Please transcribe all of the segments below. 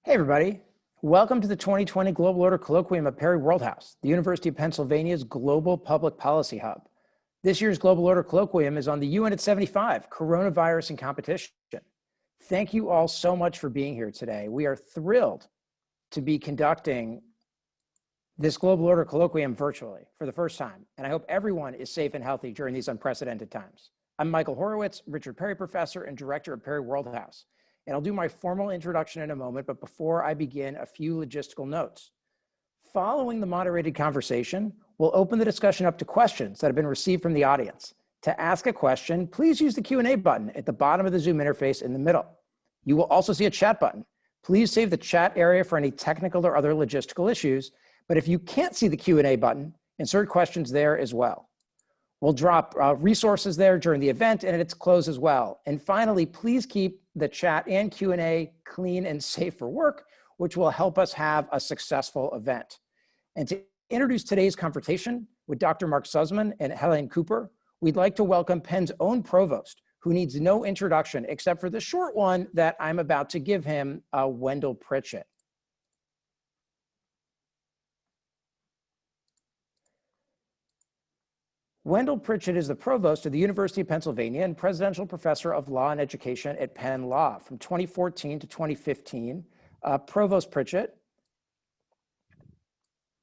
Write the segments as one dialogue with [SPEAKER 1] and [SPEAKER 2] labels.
[SPEAKER 1] Hey everybody, welcome to the 2020 Global Order Colloquium at Perry Worldhouse, the University of Pennsylvania's global public policy hub. This year's Global Order Colloquium is on the UN at 75, Coronavirus and Competition. Thank you all so much for being here today. We are thrilled to be conducting this Global Order Colloquium virtually for the first time, and I hope everyone is safe and healthy during these unprecedented times. I'm Michael Horowitz, Richard Perry Professor and Director of Perry Worldhouse. And I'll do my formal introduction in a moment, but before I begin, a few logistical notes. Following the moderated conversation, we'll open the discussion up to questions that have been received from the audience. To ask a question, please use the Q&A button at the bottom of the Zoom interface in the middle. You will also see a chat button. Please save the chat area for any technical or other logistical issues, but if you can't see the Q&A button, insert questions there as well. We'll drop resources there during the event and at its close as well. And finally, please keep the chat and Q&A clean and safe for work, which will help us have a successful event. And to introduce today's conversation with Dr. Mark Suzman and Helene Cooper, we'd like to welcome Penn's own provost, who needs no introduction except for the short one that I'm about to give him, Wendell Pritchett. Wendell Pritchett is the provost of the University of Pennsylvania and presidential professor of law and education at Penn Law from 2014 to 2015. Provost Pritchett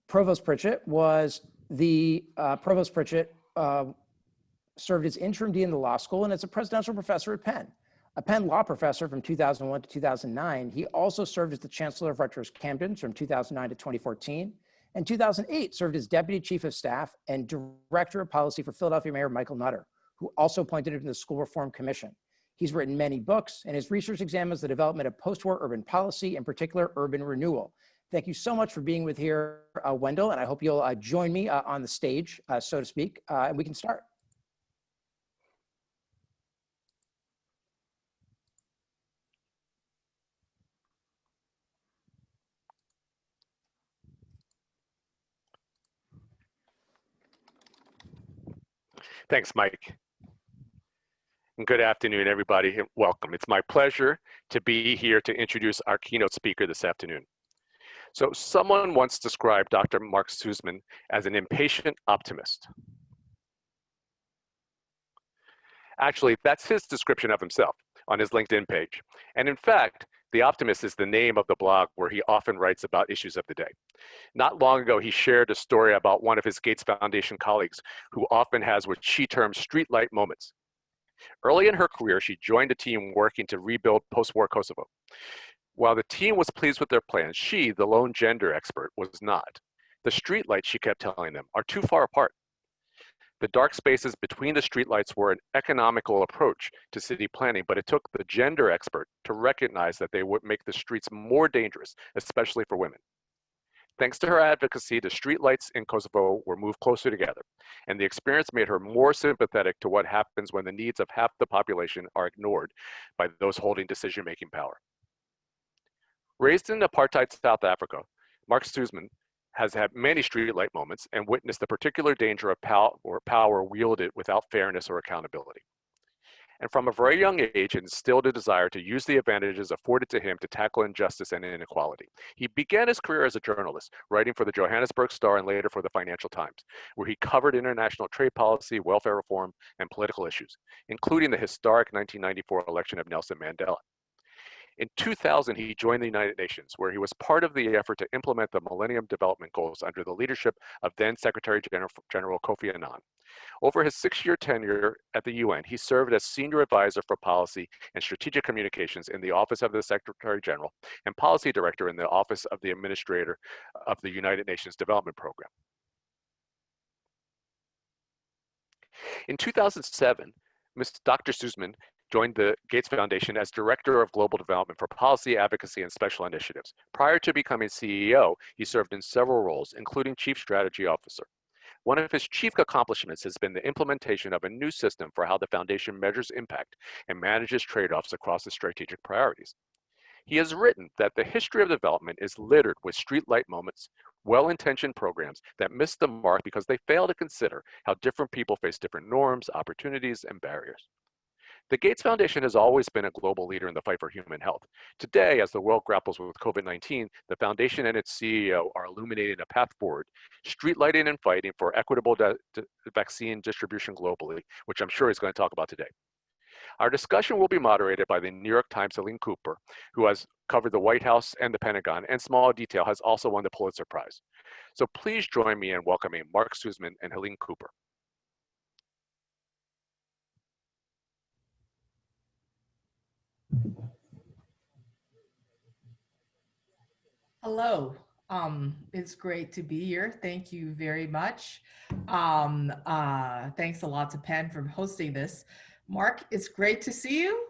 [SPEAKER 1] served as interim dean of the law school and as a presidential professor at Penn. A Penn law professor from 2001 to 2009, he also served as the chancellor of Rutgers Camden from 2009 to 2014. In 2008, served as Deputy Chief of Staff and Director of Policy for Philadelphia Mayor Michael Nutter, who also appointed him to the School Reform Commission. He's written many books, and his research examines the development of post-war urban policy, in particular, urban renewal. Thank you so much for being with here, Wendell, and I hope you'll join me on the stage, so to speak, and we can start.
[SPEAKER 2] Thanks, Mike. And good afternoon, everybody, and welcome. It's my pleasure to be here to introduce our keynote speaker this afternoon. So someone once described Dr. Mark Suzman as an impatient optimist. Actually, that's his description of himself on his LinkedIn page. And in fact, The Optimist is the name of the blog where he often writes about issues of the day. Not long ago, he shared a story about one of his Gates Foundation colleagues who often has what she terms streetlight moments. Early in her career, she joined a team working to rebuild post-war Kosovo. While the team was pleased with their plans, she, the lone gender expert, was not. The streetlights, she kept telling them, are too far apart. The dark spaces between the streetlights were an economical approach to city planning, but it took the gender expert to recognize that they would make the streets more dangerous, especially for women. Thanks to her advocacy, the streetlights in Kosovo were moved closer together, and the experience made her more sympathetic to what happens when the needs of half the population are ignored by those holding decision-making power. Raised in apartheid South Africa, Mark Suzman has had many streetlight moments and witnessed the particular danger of power wielded without fairness or accountability. And from a very young age, instilled a desire to use the advantages afforded to him to tackle injustice and inequality. He began his career as a journalist, writing for the Johannesburg Star and later for the Financial Times, where he covered international trade policy, welfare reform, and political issues, including the historic 1994 election of Nelson Mandela. In 2000, he joined the United Nations, where he was part of the effort to implement the Millennium Development Goals under the leadership of then Secretary-General Kofi Annan. Over his 6-year tenure at the UN, he served as Senior Advisor for Policy and Strategic Communications in the Office of the Secretary-General and Policy Director in the Office of the Administrator of the United Nations Development Program. In 2007, Dr. Suzman joined the Gates Foundation as Director of Global Development for Policy, Advocacy, and Special Initiatives. Prior to becoming CEO, he served in several roles, including Chief Strategy Officer. One of his chief accomplishments has been the implementation of a new system for how the foundation measures impact and manages trade-offs across the strategic priorities. He has written that the history of development is littered with streetlight moments, well-intentioned programs that miss the mark because they fail to consider how different people face different norms, opportunities, and barriers. The Gates Foundation has always been a global leader in the fight for human health. Today, as the world grapples with COVID-19, the foundation and its CEO are illuminating a path forward, streetlighting and fighting for equitable vaccine distribution globally, which I'm sure he's going to talk about today. Our discussion will be moderated by the New York Times' Helene Cooper, who has covered the White House and the Pentagon, and small detail has also won the Pulitzer Prize. So please join me in welcoming Mark Suzman and Helene Cooper.
[SPEAKER 3] Hello, it's great to be here. Thank you very much. Thanks a lot to Penn for hosting this. Mark, it's great to see you.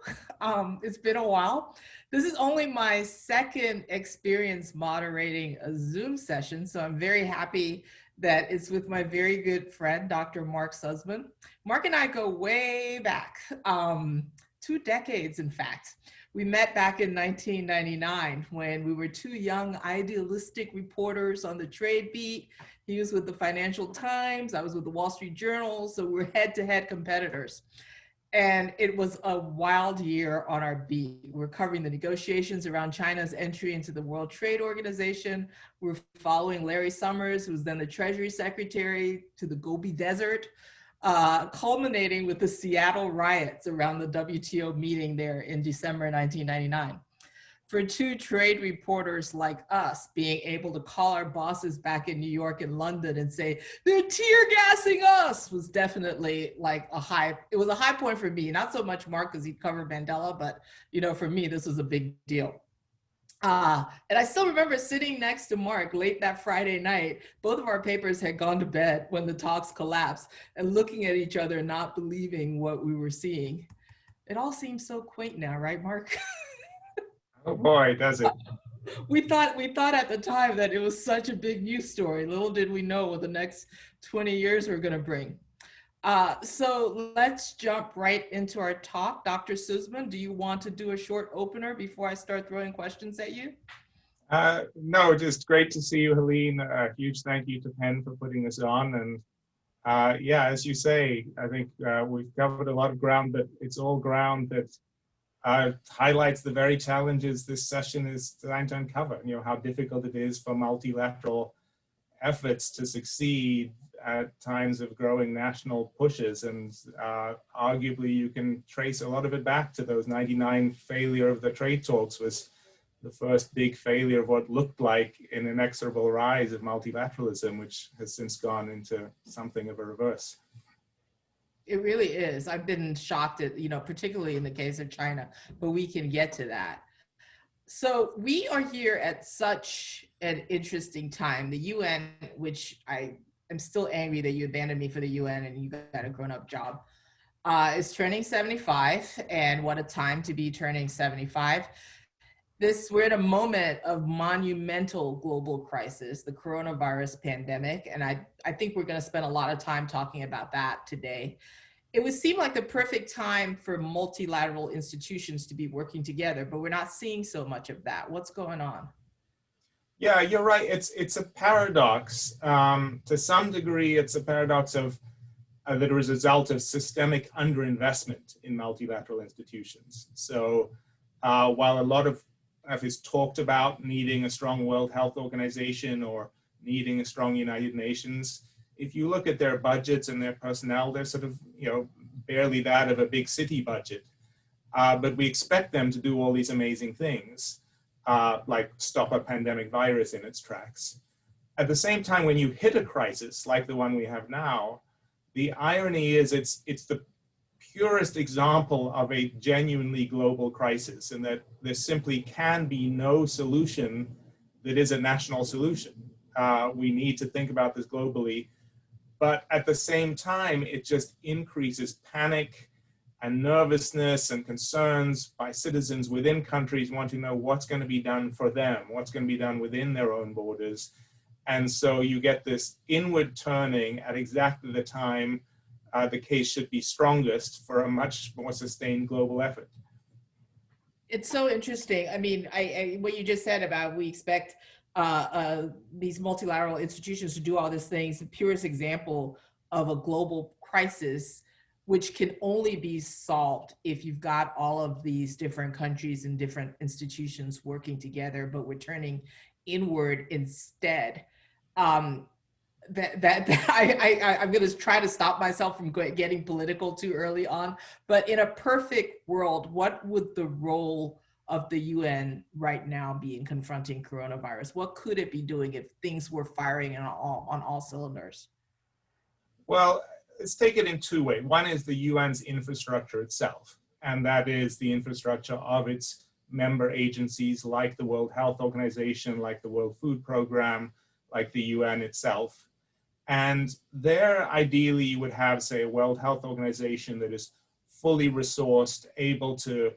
[SPEAKER 3] It's been a while. This is only my second experience moderating a Zoom session, so I'm very happy that it's with my very good friend, Dr. Mark Suzman. Mark and I go way back, 2 decades, in fact. We met back in 1999 when we were two young idealistic reporters on the trade beat. He was with the Financial Times, I was with the Wall Street Journal, so we're head-to-head competitors. And it was a wild year on our beat. We're covering the negotiations around China's entry into the World Trade Organization. We're following Larry Summers, who was then the Treasury Secretary, to the Gobi Desert, culminating with the Seattle riots around the WTO meeting there in December 1999. For two trade reporters like us, being able to call our bosses back in New York and London and say, they're tear gassing us, was definitely like it was a high point for me. Not so much Mark, because he'd covered Mandela, but for me, this was a big deal. And I still remember sitting next to Mark late that Friday night. Both of our papers had gone to bed when the talks collapsed, and looking at each other, not believing what we were seeing. It all seems so quaint now, right, Mark?
[SPEAKER 4] Oh boy, does it.
[SPEAKER 3] We thought at the time that it was such a big news story. Little did we know what the next 20 years were going to bring. So let's jump right into our talk. Dr. Suzman, do you want to do a short opener before I start throwing questions at you?
[SPEAKER 4] No, just great to see you, Helene. A huge thank you to Penn for putting this on. And yeah, as you say, I think we've covered a lot of ground, but it's all ground that highlights the very challenges this session is designed to uncover. How difficult it is for multilateral efforts to succeed at times of growing national pushes. And arguably you can trace a lot of it back to those 99 failure of the trade talks was the first big failure of what looked like an inexorable rise of multilateralism, which has since gone into something of a reverse.
[SPEAKER 3] It really is. I've been shocked at, particularly in the case of China, but we can get to that. So we are here at such an interesting time. The UN, which I am still angry that you abandoned me for the UN and you got a grown-up job, is turning 75, and what a time to be turning 75. We're in a moment of monumental global crisis, the coronavirus pandemic, and I think we're going to spend a lot of time talking about that today. It would seem like the perfect time for multilateral institutions to be working together, but we're not seeing so much of that. What's going on?
[SPEAKER 4] Yeah, you're right. It's a paradox. To some degree, it's a paradox of that is a result of systemic underinvestment in multilateral institutions. So while a lot of is talked about needing a strong World Health Organization or needing a strong United Nations, if you look at their budgets and their personnel, they're sort of, barely that of a big city budget. But we expect them to do all these amazing things, like stop a pandemic virus in its tracks. At the same time, when you hit a crisis like the one we have now, the irony is it's the purest example of a genuinely global crisis, in that there simply can be no solution that is a national solution. We need to think about this globally, but at the same time, it just increases panic and nervousness and concerns by citizens within countries wanting to know what's going to be done for them, what's going to be done within their own borders. And so you get this inward turning at exactly the time the case should be strongest for a much more sustained global effort.
[SPEAKER 3] It's so interesting. I mean, what you just said about we expect these multilateral institutions to do all these things, the purest example of a global crisis which can only be solved if you've got all of these different countries and different institutions working together, but we're turning inward instead. I'm going to try to stop myself from getting political too early on, but in a perfect world, what would the role of the UN right now be in confronting coronavirus? What could it be doing if things were firing on all cylinders?
[SPEAKER 4] Well, let's take it in two ways. One is the UN's infrastructure itself, and that is the infrastructure of its member agencies like the World Health Organization, like the World Food Program, like the UN itself. And there, ideally, you would have, say, a World Health Organization that is fully resourced, able to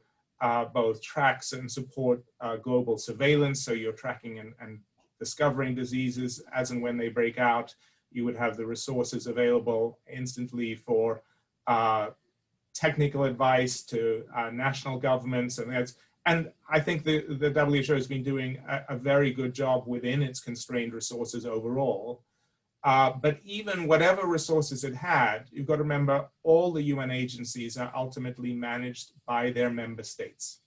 [SPEAKER 4] both track and support global surveillance, so you're tracking and discovering diseases as and when they break out. You would have the resources available instantly for technical advice to national governments, and I think the WHO has been doing a very good job within its constrained resources overall. But even whatever resources it had, you've got to remember all the UN agencies are ultimately managed by their member states.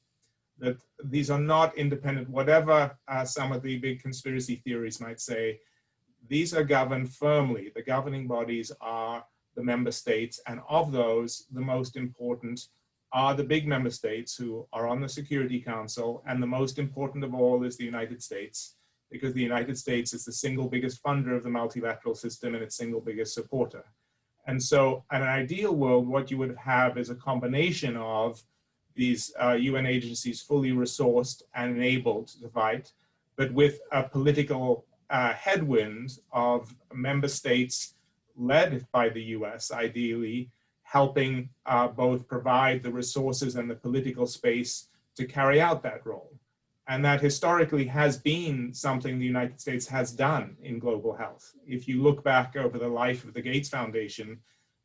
[SPEAKER 4] That these are not independent, whatever some of the big conspiracy theories might say, these are governed firmly. The governing bodies are the member states, and of those, the most important are the big member states who are on the Security Council, and the most important of all is the United States, because the United States is the single biggest funder of the multilateral system and its single biggest supporter. And so in an ideal world, what you would have is a combination of these UN agencies fully resourced and enabled to fight, but with a political headwind of member states led by the US, ideally, helping both provide the resources and the political space to carry out that role. And that historically has been something the United States has done in global health. If you look back over the life of the Gates Foundation,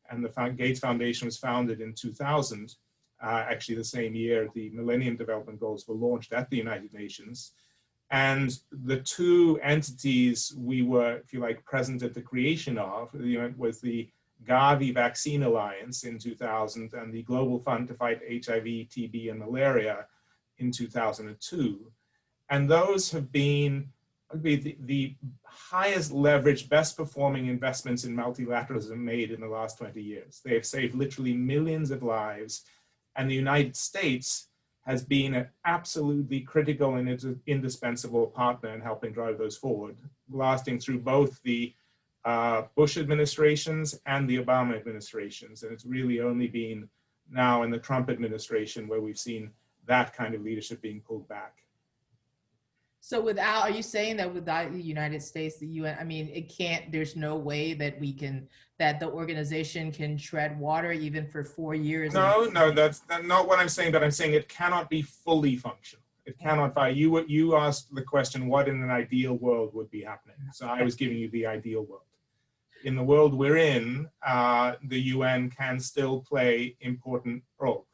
[SPEAKER 4] and the Gates Foundation was founded in 2000, actually the same year the Millennium Development Goals were launched at the United Nations. And the two entities we were, if you like, present at the creation of, was the Gavi Vaccine Alliance in 2000 and the Global Fund to Fight HIV, TB, and Malaria in 2002. And those have been the highest leverage, best performing investments in multilateralism made in the last 20 years. They have saved literally millions of lives. And the United States has been an absolutely critical and indispensable partner in helping drive those forward, lasting through both the Bush administrations and the Obama administrations. And it's really only been now in the Trump administration where we've seen that kind of leadership being pulled back.
[SPEAKER 3] So are you saying that without the United States, the UN, I mean, there's no way that that the organization can tread water even for 4 years?
[SPEAKER 4] No, that's not what I'm saying, but I'm saying it cannot be fully functional. It cannot be. You asked the question, what in an ideal world would be happening? So I was giving you the ideal world. In the world we're in, the UN can still play important role,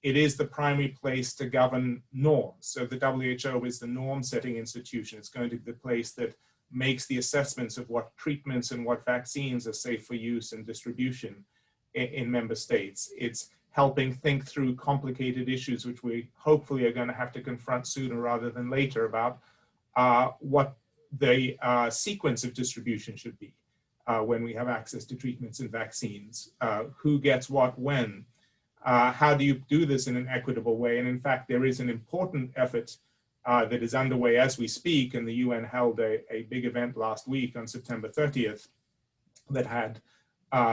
[SPEAKER 4] it is the primary place to govern norms. So the WHO is the norm-setting institution. It's going to be the place that makes the assessments of what treatments and what vaccines are safe for use and distribution in member states. It's helping think through complicated issues, which we hopefully are going to have to confront sooner rather than later, about what the sequence of distribution should be when we have access to treatments and vaccines, who gets what when. How do you do this in an equitable way? And in fact, there is an important effort that is underway as we speak, and the UN held a big event last week on September 30th that had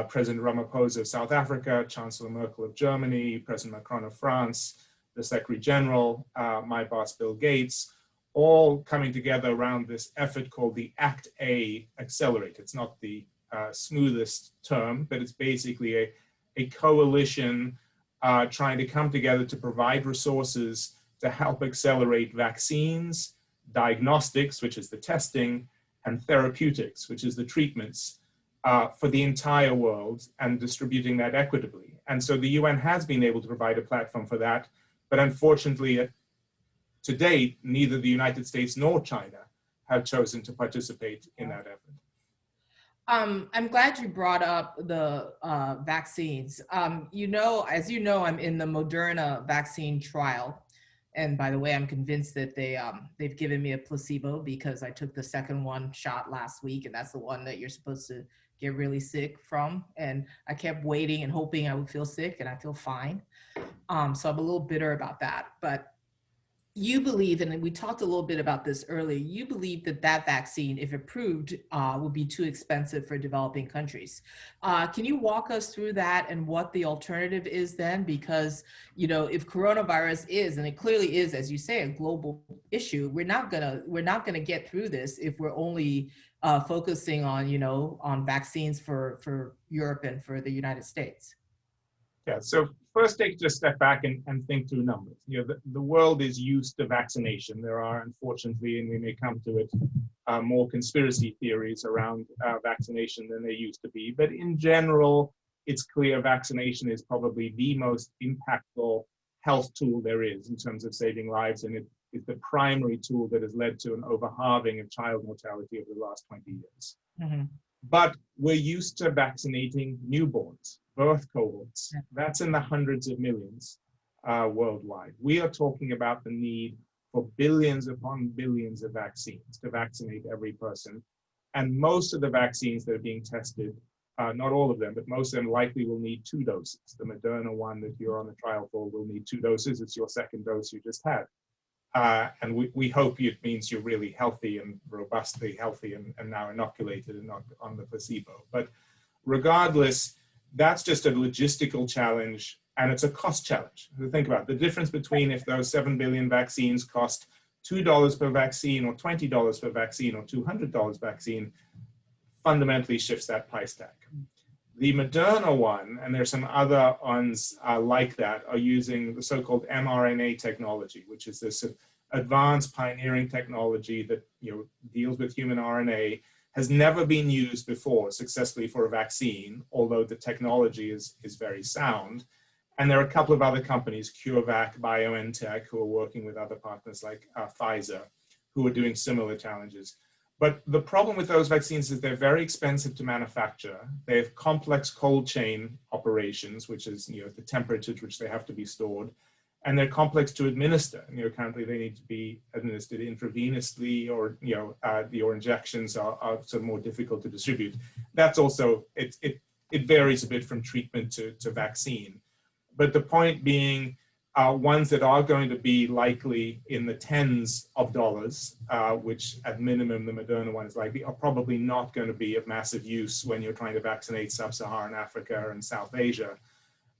[SPEAKER 4] President Ramaphosa of South Africa, Chancellor Merkel of Germany, President Macron of France, the Secretary-General, my boss Bill Gates, all coming together around this effort called the Act A Accelerate. It's not the smoothest term, but it's basically a coalition trying to come together to provide resources to help accelerate vaccines, diagnostics, which is the testing, and therapeutics, which is the treatments for the entire world, and distributing that equitably. And so the UN has been able to provide a platform for that, but unfortunately, to date, neither the United States nor China have chosen to participate in that effort.
[SPEAKER 3] I'm glad you brought up the vaccines. As you know, I'm in the Moderna vaccine trial. And by the way, I'm convinced that they've given me a placebo because I took the second shot last week, and that's the one that you're supposed to get really sick from. And I kept waiting and hoping I would feel sick, and I feel fine. So I'm a little bitter about that. But you believe, and we talked a little bit about this earlier, you believe that that vaccine, if approved, would be too expensive for developing countries. Can you walk us through that and what the alternative is then? Because, if coronavirus is, and it clearly is, as you say, a global issue, we're not gonna get through this if we're only focusing on, on vaccines for Europe and for the United States.
[SPEAKER 4] Yeah, so first take just a step back and think through numbers. The world is used to vaccination. There are, unfortunately, and we may come to it, more conspiracy theories around vaccination than there used to be. But in general, it's clear vaccination is probably the most impactful health tool there is in terms of saving lives. And it is the primary tool that has led to an over-halving of child mortality over the last 20 years. Mm-hmm. But we're used to vaccinating newborns, birth cohorts. That's in the hundreds of millions worldwide. We are talking about the need for billions upon billions of vaccines to vaccinate every person. And most of the vaccines that are being tested, not all of them, but most of them likely will need 2 doses. The Moderna one that you're on the trial for will need 2 doses. It's your second dose you just had. And we hope it means you're really healthy and robustly healthy and now inoculated and not on the placebo. But regardless, that's just a logistical challenge and it's a cost challenge. Think about it. The difference between if those 7 billion vaccines cost $2 per vaccine or $20 per vaccine or $200 vaccine fundamentally shifts that price tag. The Moderna one, and there's some other ones like that, are using the so-called mRNA technology, which is this advanced pioneering technology that deals with human RNA, has never been used before successfully for a vaccine, although the technology is very sound. And there are a couple of other companies, CureVac, BioNTech, who are working with other partners like Pfizer, who are doing similar challenges. But the problem with those vaccines is they're very expensive to manufacture. They have complex cold chain operations, which is the temperature at which they have to be stored, and they're complex to administer. Currently they need to be administered intravenously, or your injections are sort of more difficult to distribute. That's also it varies a bit from treatment to vaccine. But the point being, ones that are going to be likely in the tens of dollars, which at minimum the Moderna one is likely, are probably not going to be of massive use when you're trying to vaccinate sub-Saharan Africa and South Asia.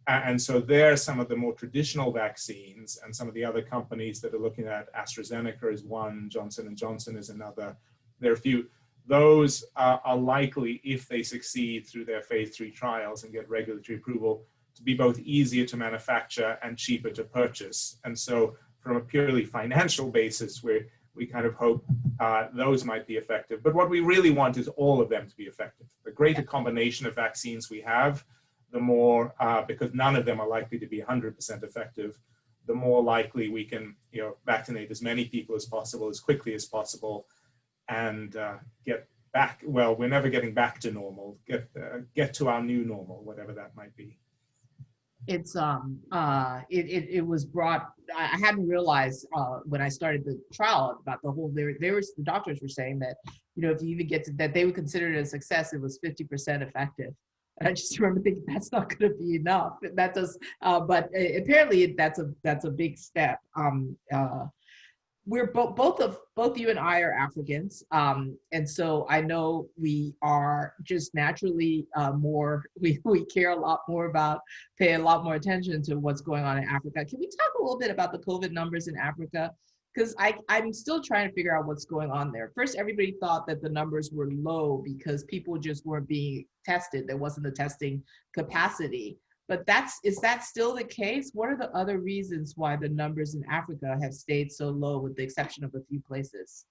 [SPEAKER 4] And so there are some of the more traditional vaccines, and some of the other companies that are looking at AstraZeneca is one, Johnson & Johnson is another. There are a few. Those are likely, if they succeed through their phase 3 trials and get regulatory approval, to be both easier to manufacture and cheaper to purchase. And so from a purely financial basis, we kind of hope those might be effective. But what we really want is all of them to be effective. The greater combination of vaccines we have, the more, because none of them are likely to be 100% effective, the more likely we can vaccinate as many people as possible, as quickly as possible, and get back, well, we're never getting back to normal, get to our new normal, whatever that might be.
[SPEAKER 3] It's it was brought, I hadn't realized when I started the trial about the whole, the doctors were saying that if you even get to that, they would consider it a success. It was 50% effective, and I just remember thinking that's not going to be enough. That does, but apparently that's a big step. We're both you and I are Africans, and so I know we are just naturally we care a lot more about, pay a lot more attention to what's going on in Africa. Can we talk a little bit about the COVID numbers in Africa? Because I'm still trying to figure out what's going on there. First, everybody thought that the numbers were low because people just weren't being tested. There wasn't the testing capacity. But is that still the case? What are the other reasons why the numbers in Africa have stayed so low, with the exception of a few places?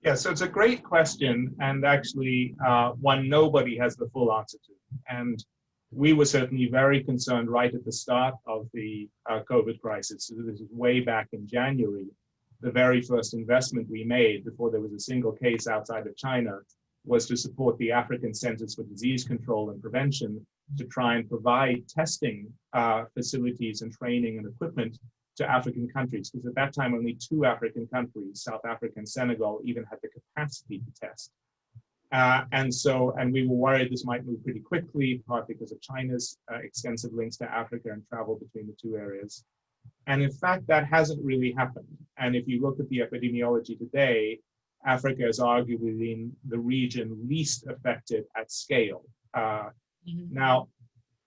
[SPEAKER 4] Yeah, so it's a great question, and actually one nobody has the full answer to. And we were certainly very concerned right at the start of the COVID crisis. So this is way back in January. The very first investment we made before there was a single case outside of China was to support the African Centers for Disease Control and Prevention to try and provide testing facilities and training and equipment to African countries, because at that time only 2 African countries, South Africa and Senegal, even had the capacity to test. And we were worried this might move pretty quickly, partly because of China's extensive links to Africa and travel between the 2 areas. And in fact, that hasn't really happened. And if you look at the epidemiology today, Africa is arguably the region least affected at scale. Now,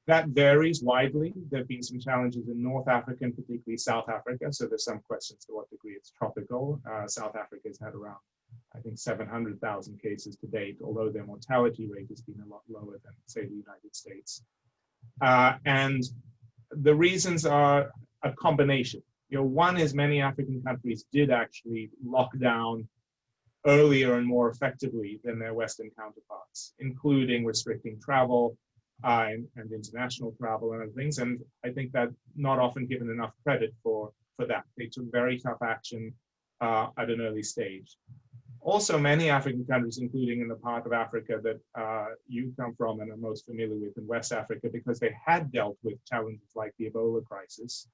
[SPEAKER 4] that varies widely. There have been some challenges in North Africa and particularly South Africa. So there's some questions to what degree it's tropical. South Africa has had around, I think, 700,000 cases to date, although their mortality rate has been a lot lower than, say, the United States. And the reasons are a combination. One is many African countries did actually lock down earlier and more effectively than their Western counterparts, including restricting travel and international travel and other things. And I think that not often given enough credit for that. They took very tough action at an early stage. Also, many African countries, including in the part of Africa that you come from and are most familiar with in West Africa, because they had dealt with challenges like the Ebola crisis,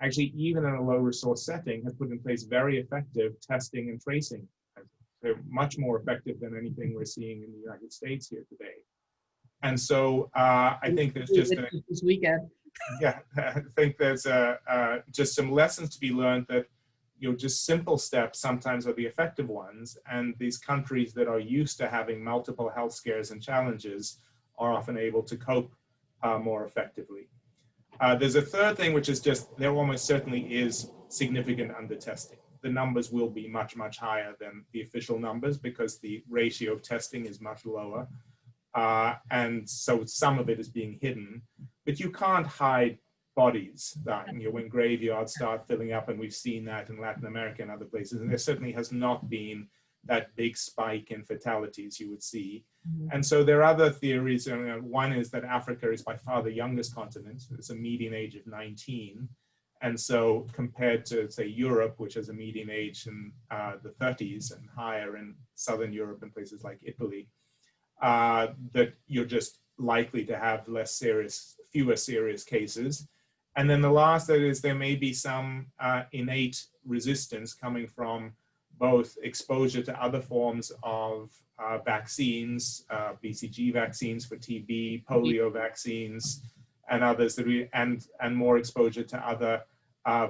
[SPEAKER 4] actually, even in a low resource setting, have put in place very effective testing and tracing. They're much more effective than anything we're seeing in the United States here today. And so I think there's just
[SPEAKER 3] this weekend.
[SPEAKER 4] Yeah, I think there's just some lessons to be learned that just simple steps sometimes are the effective ones, and these countries that are used to having multiple health scares and challenges are often able to cope more effectively. There's a third thing, which is just there almost certainly is significant undertesting. The numbers will be much, much higher than the official numbers because the ratio of testing is much lower. And so some of it is being hidden, but you can't hide bodies dying. When graveyards start filling up, and we've seen that in Latin America and other places, and there certainly has not been that big spike in fatalities you would see. And so there are other theories. One is that Africa is by far the youngest continent. It's a median age of 19. And so compared to, say, Europe, which has a median age in the 30s and higher in Southern Europe and places like Italy, that you're just likely to have fewer serious cases. And then the last that is there may be some innate resistance coming from both exposure to other forms of vaccines, BCG vaccines for TB, polio vaccines, and others and more exposure to other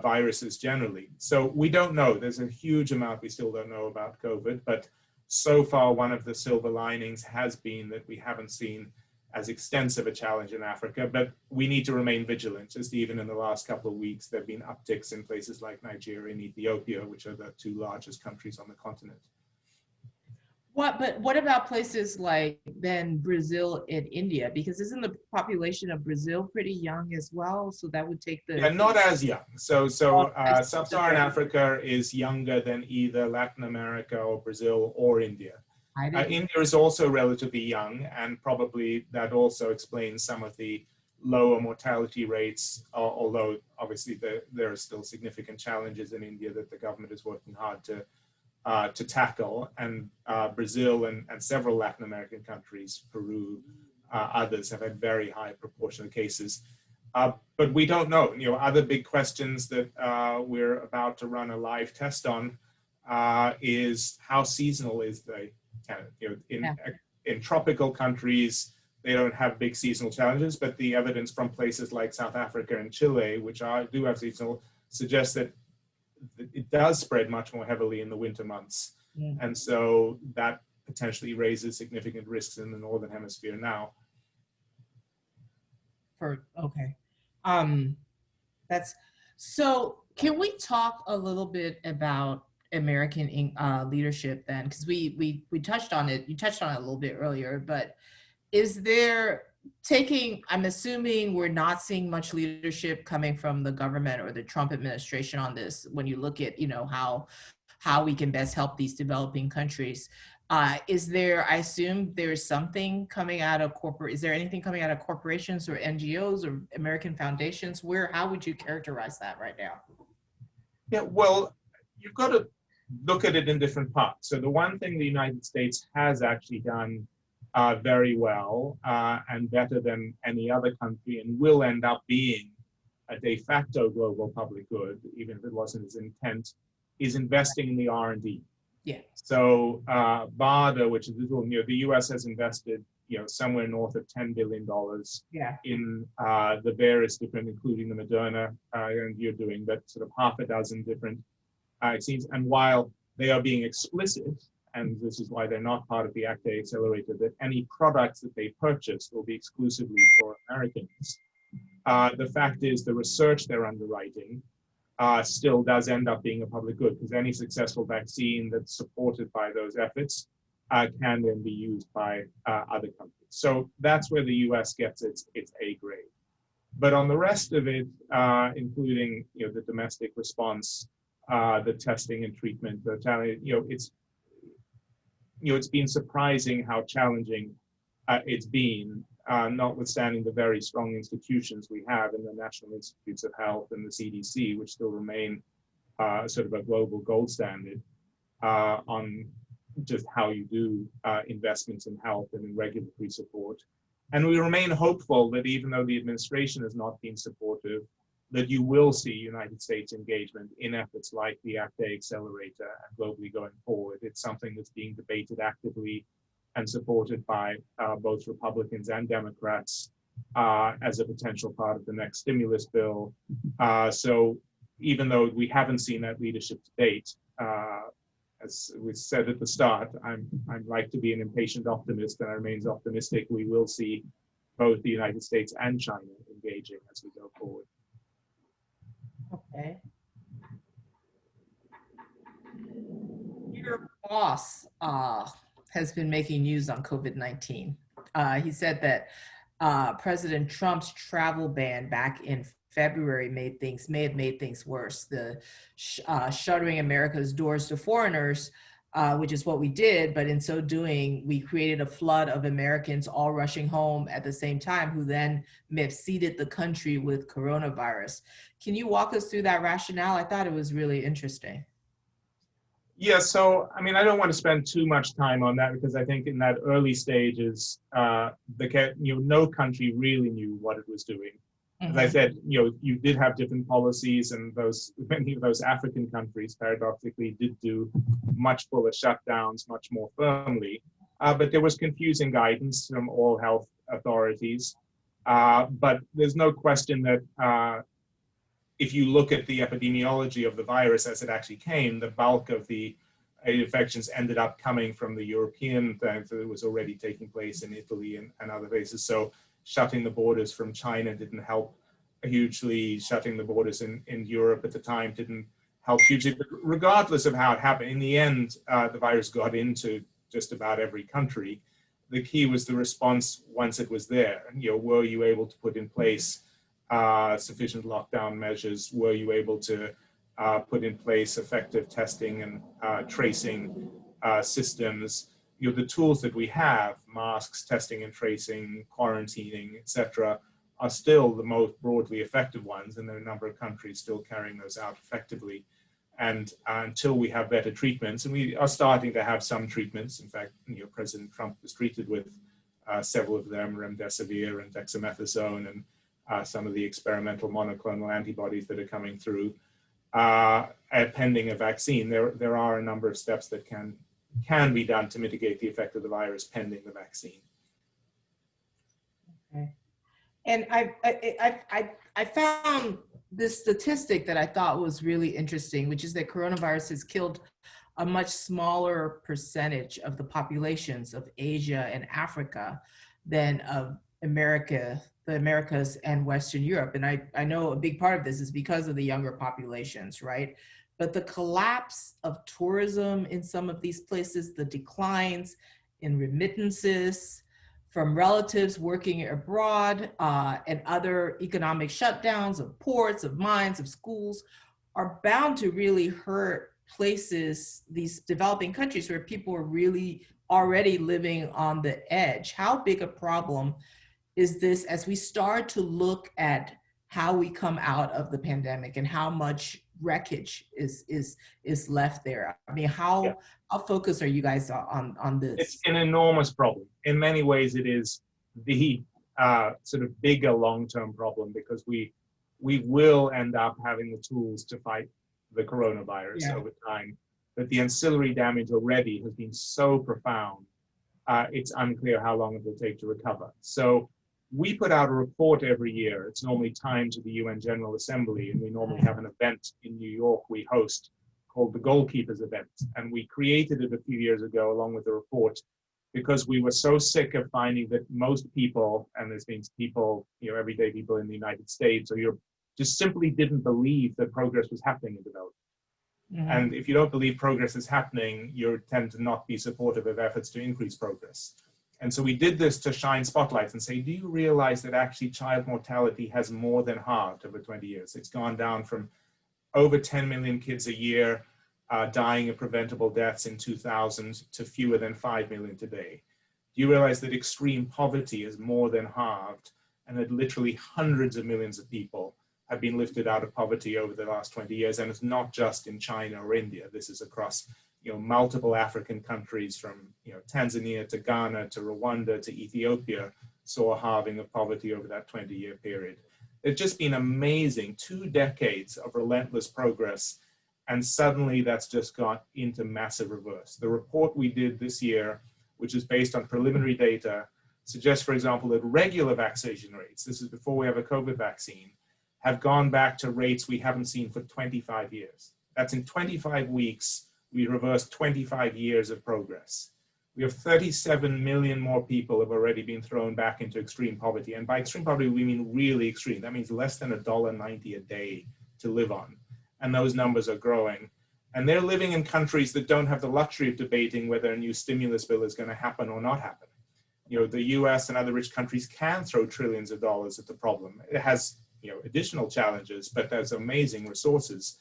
[SPEAKER 4] viruses generally. So we don't know. There's a huge amount we still don't know about COVID, but so far one of the silver linings has been that we haven't seen as extensive a challenge in Africa, but we need to remain vigilant. Just even in the last couple of weeks, there have been upticks in places like Nigeria and Ethiopia, which are the 2 largest countries on the continent.
[SPEAKER 3] But what about places like then Brazil and India? Because isn't the population of Brazil pretty young as well? So that would take the—
[SPEAKER 4] Yeah, not as young. So Sub-Saharan Africa is younger than either Latin America or Brazil or India. India is also relatively young, and probably that also explains some of the lower mortality rates, although obviously there are still significant challenges in India that the government is working hard to tackle. And Brazil and several Latin American countries, Peru, others have had very high proportion of cases. But we don't know. Other big questions that we're about to run a live test on is how seasonal is the in tropical countries, they don't have big seasonal challenges, but the evidence from places like South Africa and Chile, which do have seasonal, suggests that it does spread much more heavily in the winter months. And so that potentially raises significant risks in the Northern Hemisphere now.
[SPEAKER 3] Okay. So can we talk a little bit about American leadership then? Because we touched on it, you touched on it a little bit earlier, but is there I'm assuming we're not seeing much leadership coming from the government or the Trump administration on this when you look at, how we can best help these developing countries. Is there, I assume there's something coming out of is there anything coming out of corporations or NGOs or American foundations? How would you characterize that right now?
[SPEAKER 4] Yeah, well, you've got to look at it in different parts. So the one thing the United States has actually done very well and better than any other country, and will end up being a de facto global public good, even if it wasn't its intent, is investing in the R&D.
[SPEAKER 3] Yeah.
[SPEAKER 4] So BARDA, which is little, the U.S. has invested, somewhere north of $10 billion in the various different, including the Moderna, and you're doing, but sort of half a dozen different vaccines. And while they are being explicit, and this is why they're not part of the ACTA Accelerator, that any products that they purchase will be exclusively for Americans, the fact is the research they're underwriting still does end up being a public good, because any successful vaccine that's supported by those efforts can then be used by other countries. So that's where the US gets its A grade. But on the rest of it, including the domestic response, the testing and treatment, it's been surprising how challenging it's been, notwithstanding the very strong institutions we have in the National Institutes of Health and the CDC, which still remain sort of a global gold standard on just how you do investments in health and in regulatory support. And we remain hopeful that even though the administration has not been supportive, that you will see United States engagement in efforts like the ACTA Accelerator and globally going forward. It's something that's being debated actively and supported by both Republicans and Democrats as a potential part of the next stimulus bill. So even though we haven't seen that leadership to date, as we said at the start, I'm like to be an impatient optimist, and I remain optimistic we will see both the United States and China engaging as we go forward.
[SPEAKER 3] Okay. Your boss has been making news on COVID-19. He said that President Trump's travel ban back in February may have made things worse. The shuttering America's doors to foreigners, which is what we did, but in so doing, we created a flood of Americans all rushing home at the same time, who then may have seeded the country with coronavirus. Can you walk us through that rationale? I thought it was really interesting.
[SPEAKER 4] Yeah, so I mean, I don't want to spend too much time on that, because I think in that early stages, no country really knew what it was doing. As I said, you did have different policies, and many of those African countries, paradoxically, did do much fuller shutdowns, much more firmly. But there was confusing guidance from all health authorities. But there's no question that if you look at the epidemiology of the virus as it actually came, the bulk of the infections ended up coming from the European thing that was already taking place in Italy and other places. So shutting the borders from China didn't help hugely. Shutting the borders in Europe at the time didn't help hugely. But regardless of how it happened, in the end, the virus got into just about every country. The key was the response once it was there. Were you able to put in place sufficient lockdown measures? Were you able to put in place effective testing and tracing systems? The tools that we have, masks, testing and tracing, quarantining, etc., are still the most broadly effective ones, and there are a number of countries still carrying those out effectively. And until we have better treatments, and we are starting to have some treatments. In fact, President Trump was treated with several of them, remdesivir and dexamethasone, and some of the experimental monoclonal antibodies that are coming through. Pending a vaccine, there are a number of steps that can be done to mitigate the effect of the virus pending the vaccine.
[SPEAKER 3] Okay. And I found this statistic that I thought was really interesting, which is that coronavirus has killed a much smaller percentage of the populations of Asia and Africa than of America, the Americas and Western Europe. And I know a big part of this is because of the younger populations, right? But the collapse of tourism in some of these places, the declines in remittances from relatives working abroad, and other economic shutdowns of ports, of mines, of schools, are bound to really hurt places, these developing countries where people are really already living on the edge. How big a problem is this as we start to look at how we come out of the pandemic and how much wreckage is left there. I mean, how focused are you guys on this?
[SPEAKER 4] It's an enormous problem. In many ways, it is the sort of bigger long-term problem, because we will end up having the tools to fight the coronavirus over time. But the ancillary damage already has been so profound, it's unclear how long it will take to recover. So we put out a report every year. It's normally timed to the UN General Assembly, and we normally have an event in New York we host called the Goalkeepers Event. And we created it a few years ago along with the report, because we were so sick of finding that most people, and there's been people, everyday people in the United States or Europe, just simply didn't believe that progress was happening in development. Mm-hmm. And if you don't believe progress is happening, you tend to not be supportive of efforts to increase progress. And so we did this to shine spotlights and say, do you realize that actually child mortality has more than halved over 20 years? It's gone down from over 10 million kids a year dying of preventable deaths in 2000 to fewer than 5 million today. Do you realize that extreme poverty is more than halved, and that literally hundreds of millions of people have been lifted out of poverty over the last 20 years? And it's not just in China or India. This is across multiple African countries, from Tanzania to Ghana to Rwanda to Ethiopia, saw a halving of poverty over that 20-year period. It's just been amazing, 2 decades of relentless progress, and suddenly that's just got into massive reverse. The report we did this year, which is based on preliminary data, suggests, for example, that regular vaccination rates, this is before we have a COVID vaccine, have gone back to rates we haven't seen for 25 years. That's in 25 weeks, we reversed 25 years of progress. We have 37 million more people have already been thrown back into extreme poverty. And by extreme poverty, we mean really extreme. That means less than $1.90 a day to live on. And those numbers are growing. And they're living in countries that don't have the luxury of debating whether a new stimulus bill is going to happen or not happen. The US and other rich countries can throw trillions of dollars at the problem. It has additional challenges, but there's amazing resources.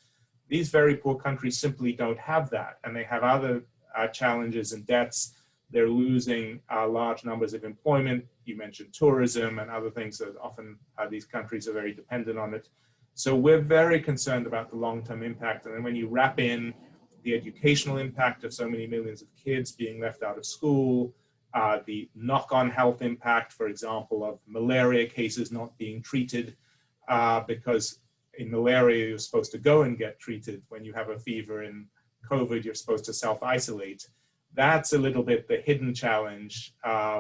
[SPEAKER 4] These very poor countries simply don't have that, and they have other challenges and debts. They're losing large numbers of employment. You mentioned tourism and other things that often these countries are very dependent on it. So we're very concerned about the long-term impact. And then when you wrap in the educational impact of so many millions of kids being left out of school, the knock-on health impact, for example, of malaria cases not being treated, because in malaria, you're supposed to go and get treated. When you have a fever. In COVID, you're supposed to self-isolate. That's a little bit the hidden challenge,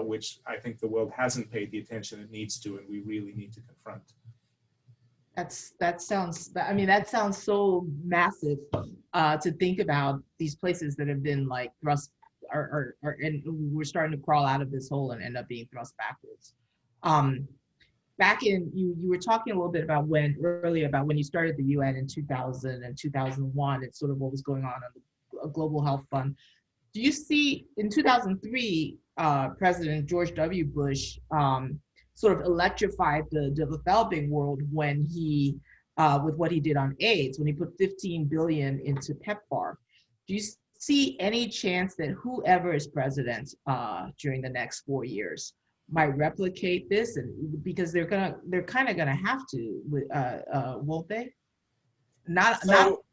[SPEAKER 4] which I think the world hasn't paid the attention it needs to, and we really need to confront.
[SPEAKER 3] That sounds so massive to think about these places that have been like thrust, and we're starting to crawl out of this hole and end up being thrust backwards. Back in, you were talking a little bit about earlier about when you started the UN in 2000 and 2001, and sort of what was going on the Global Health Fund. Do you see, in 2003, President George W. Bush sort of electrified the developing world when he, with what he did on AIDS, when he put $15 billion into PEPFAR. Do you see any chance that whoever is president during the next 4 years might replicate this? And because they're kind of gonna have to, won't they? Not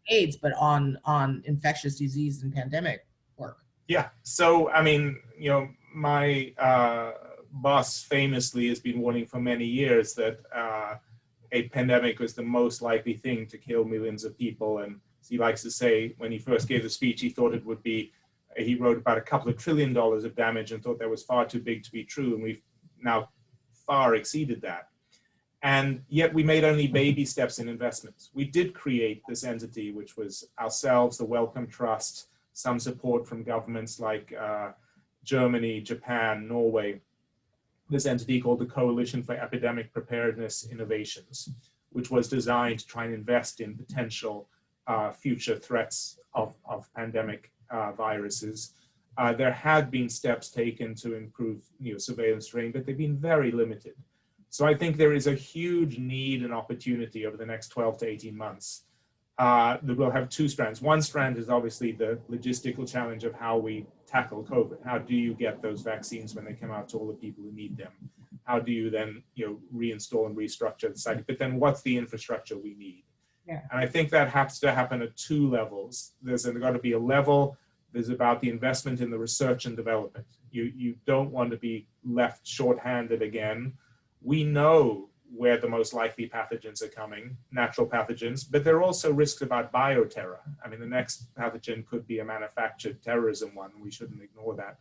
[SPEAKER 3] AIDS, but on infectious disease and pandemic work.
[SPEAKER 4] Yeah. So I mean, my boss famously has been warning for many years that a pandemic was the most likely thing to kill millions of people. And he likes to say, when he first gave the speech, he thought it would be. He wrote about a couple of $1 trillion of damage and thought that was far too big to be true. And we've now far exceeded that. And yet we made only baby steps in investments. We did create this entity, which was ourselves, the Wellcome Trust, some support from governments like Germany, Japan, Norway, this entity called the Coalition for Epidemic Preparedness Innovations, which was designed to try and invest in potential future threats of pandemic viruses. There had been steps taken to improve surveillance training, but they've been very limited. So I think there is a huge need and opportunity over the next 12 to 18 months that will have 2 strands. One strand is obviously the logistical challenge of how we tackle COVID. How do you get those vaccines when they come out to all the people who need them? How do you then reinstall and restructure the site? But then what's the infrastructure we need?
[SPEAKER 3] Yeah.
[SPEAKER 4] And I think that has to happen at two levels. There's got to be a level that's about the investment in the research and development. You don't want to be left shorthanded again. We know where the most likely pathogens are coming, natural pathogens, but there are also risks about bioterror. I mean, the next pathogen could be a manufactured terrorism one. We shouldn't ignore that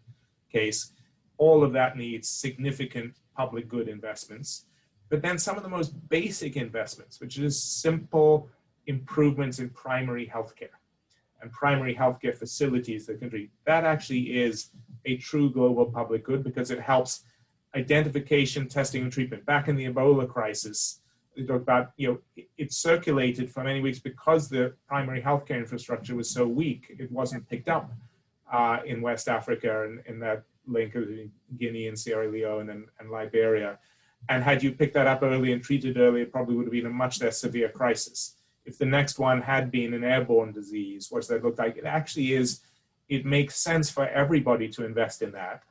[SPEAKER 4] case. All of that needs significant public good investments. But then some of the most basic investments, which is simple improvements in primary healthcare and primary healthcare facilities that can treat, that actually is a true global public good because it helps identification, testing, and treatment. Back in the Ebola crisis, we talked about, it circulated for many weeks because the primary healthcare infrastructure was so weak, it wasn't picked up in West Africa and in that link of Guinea and Sierra Leone and Liberia. And had you picked that up early and treated early, it probably would have been a much less severe crisis. If the next one had been an airborne disease, what does that look like? It actually is, it makes sense for everybody to invest in that.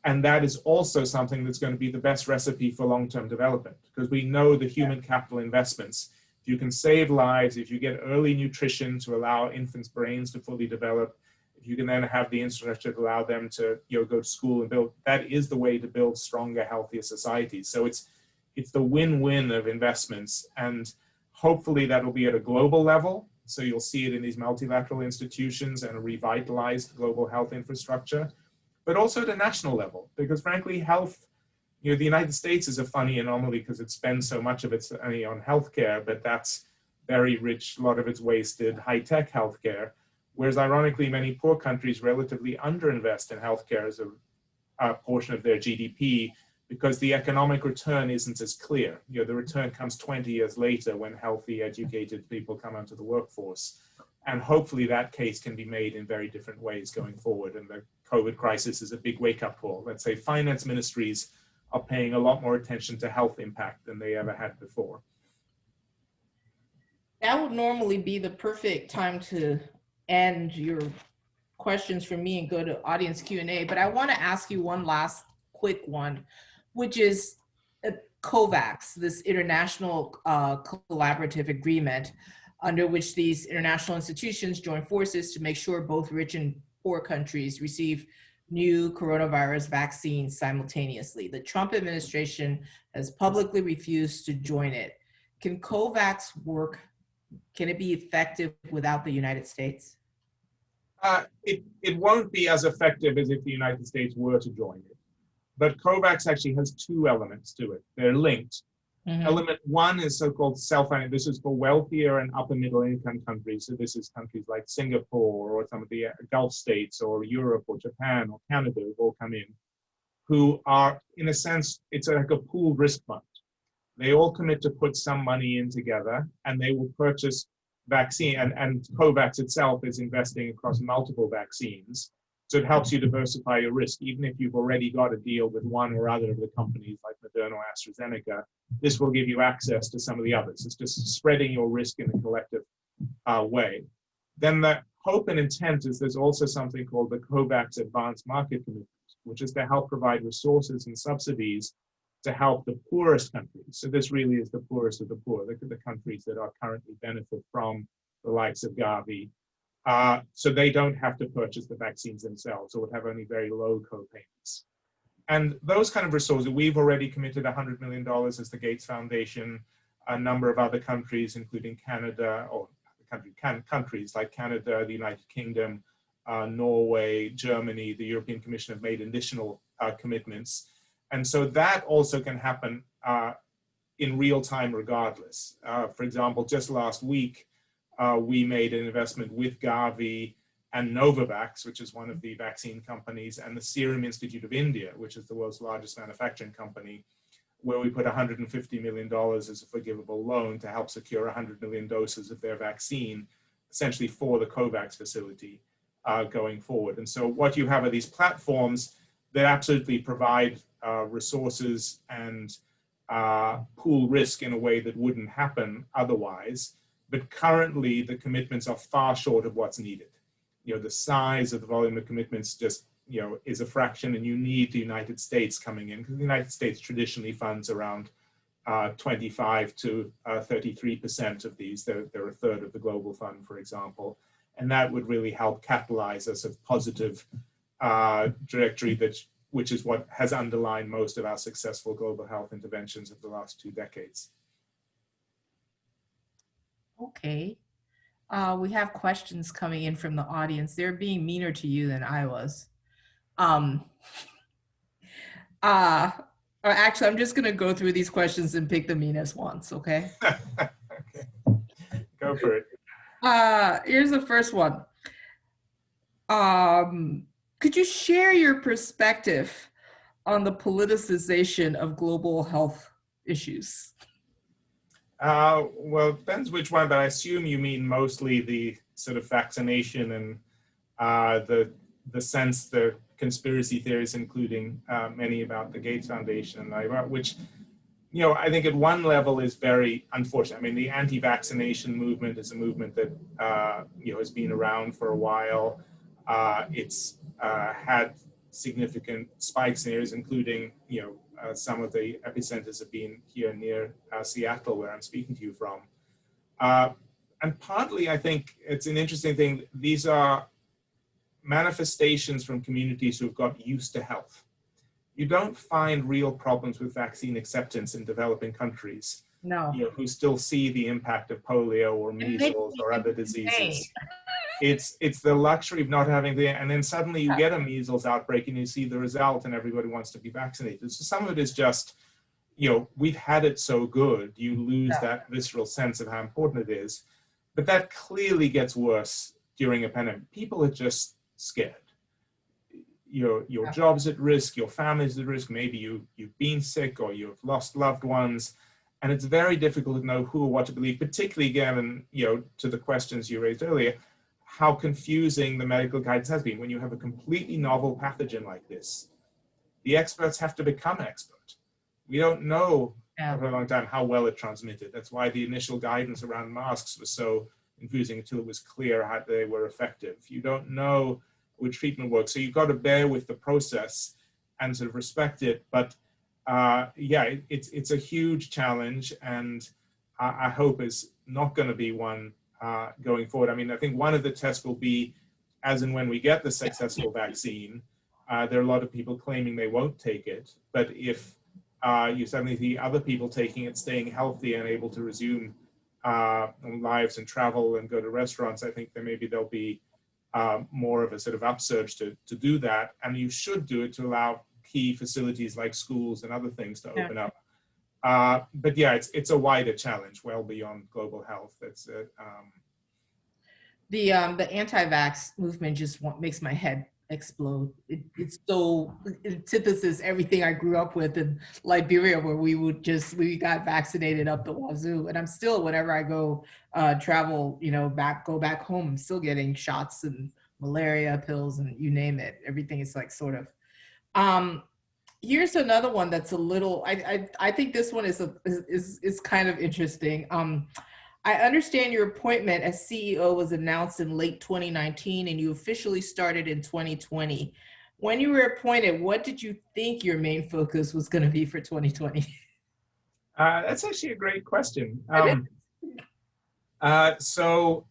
[SPEAKER 4] And that is also something that's going to be the best recipe for long-term development, because we know the human capital investments. If you can save lives, if you get early nutrition to allow infants' brains to fully develop, if you can then have the infrastructure to allow them to go to school and build, that is the way to build stronger, healthier societies. So it's the win-win of investments, and hopefully that'll be at a global level. So you'll see it in these multilateral institutions and a revitalized global health infrastructure, but also at a national level, because frankly, health, the United States is a funny anomaly because it spends so much of its money on healthcare, but that's very rich, a lot of it's wasted, high-tech healthcare, whereas ironically, many poor countries relatively underinvest in healthcare as a portion of their GDP because the economic return isn't as clear. The return comes 20 years later when healthy, educated people come onto the workforce. And hopefully that case can be made in very different ways going forward. And the COVID crisis is a big wake-up call. Let's say finance ministries are paying a lot more attention to health impact than they ever had before.
[SPEAKER 3] That would normally be the perfect time to end your questions from me and go to audience Q&A. But I want to ask you one last quick one, which is COVAX, this international collaborative agreement under which these international institutions join forces to make sure both rich and poor countries receive new coronavirus vaccines simultaneously. The Trump administration has publicly refused to join it. Can COVAX work? Can it be effective without the United States?
[SPEAKER 4] It won't be as effective as if the United States were to join it. But COVAX actually has two elements to it. They're linked. Mm-hmm. Element one is so-called self-funding. This is for wealthier and upper middle income countries. So this is countries like Singapore or some of the Gulf states or Europe or Japan or Canada who've all come in, who are, in a sense, it's like a pooled risk fund. They all commit to put some money in together and they will purchase vaccine. And COVAX itself is investing across multiple vaccines. So it helps you diversify your risk. Even if you've already got a deal with one or other of the companies like Moderna or AstraZeneca, this will give you access to some of the others. It's just spreading your risk in a collective way. Then the hope and intent is there's also something called the COVAX Advanced Market Commitment, which is to help provide resources and subsidies to help the poorest countries. So this really is the poorest of the poor, the countries that are currently benefit from the likes of Gavi. So they don't have to purchase the vaccines themselves or would have only very low co-payments. And those kind of resources, we've already committed $100 million as the Gates Foundation, a number of other countries, including Canada, or countries like Canada, the United Kingdom, Norway, Germany, the European Commission have made additional commitments. And so that also can happen in real time regardless. For example, just last week, we made an investment with Gavi and Novavax, which is one of the vaccine companies, and the Serum Institute of India, which is the world's largest manufacturing company, where we put $150 million as a forgivable loan to help secure 100 million doses of their vaccine, essentially for the COVAX facility going forward. And so what you have are these platforms that absolutely provide resources and pool risk in a way that wouldn't happen otherwise. But currently, the commitments are far short of what's needed. The size of the volume of commitments just, is a fraction, and you need the United States coming in, because the United States traditionally funds around 25 to 33% of these. They're a third of the Global Fund, for example. And that would really help catalyze a sort of positive trajectory, which is what has underlined most of our successful global health interventions of the last 2 decades.
[SPEAKER 3] Okay. We have questions coming in from the audience. They're being meaner to you than I was. Actually, I'm just going to go through these questions and pick the meanest ones, okay?
[SPEAKER 4] Okay. Go for it.
[SPEAKER 3] Here's the first one. Could you share your perspective on the politicization of global health issues?
[SPEAKER 4] Well, it depends which one, but I assume you mean mostly the sort of vaccination and the sense, the conspiracy theories, including many about the Gates Foundation, and which, you know, I think at one level is very unfortunate. I mean, the anti-vaccination movement is a movement that, you know, has been around for a while. It's had significant spikes in areas, including, you know, some of the epicenters have been here near Seattle, where I'm speaking to you from. And partly, I think it's an interesting thing. These are manifestations from communities who've got used to health. You don't find real problems with vaccine acceptance in developing countries.
[SPEAKER 3] No.
[SPEAKER 4] You know, who still see the impact of polio or measles or other diseases. It's the luxury of not having the, and then suddenly you get a measles outbreak and you see the result and everybody wants to be vaccinated. So some of it is just, you know, we've had it so good, you lose that visceral sense of how important it is. But that clearly gets worse during a pandemic. People are just scared. Your job's at risk, your family's at risk, maybe you've been sick or you've lost loved ones. And it's very difficult to know who or what to believe, particularly again, you know, to the questions you raised earlier, how confusing the medical guidance has been. When you have a completely novel pathogen like this, the experts have to become expert. We don't know for a long time how well it transmitted. That's why the initial guidance around masks was so confusing until it was clear how they were effective. You don't know which treatment works. So you've got to bear with the process and sort of respect it. But yeah, it's a huge challenge, and I hope it's not going to be one going forward. I mean, I think one of the tests will be, as and when we get the successful vaccine, there are a lot of people claiming they won't take it, but if you suddenly see other people taking it, staying healthy and able to resume lives and travel and go to restaurants, I think that maybe there'll be more of a sort of upsurge to do that. And you should do it to allow key facilities like schools and other things to open up. But yeah, it's a wider challenge, well beyond global health. That's
[SPEAKER 3] the anti-vax movement just makes my head explode. It's so antithesis everything I grew up with in Liberia, where we got vaccinated up the wazoo, and I'm still, whenever I go travel, you know, go back home, I'm still getting shots and malaria pills and you name it. Everything is like sort of. Here's another one that's a little. I think this one is kind of interesting. I understand your appointment as CEO was announced in late 2019 and you officially started in 2020. When you were appointed, what did you think your main focus was going to be for 2020?
[SPEAKER 4] That's actually a great question. So,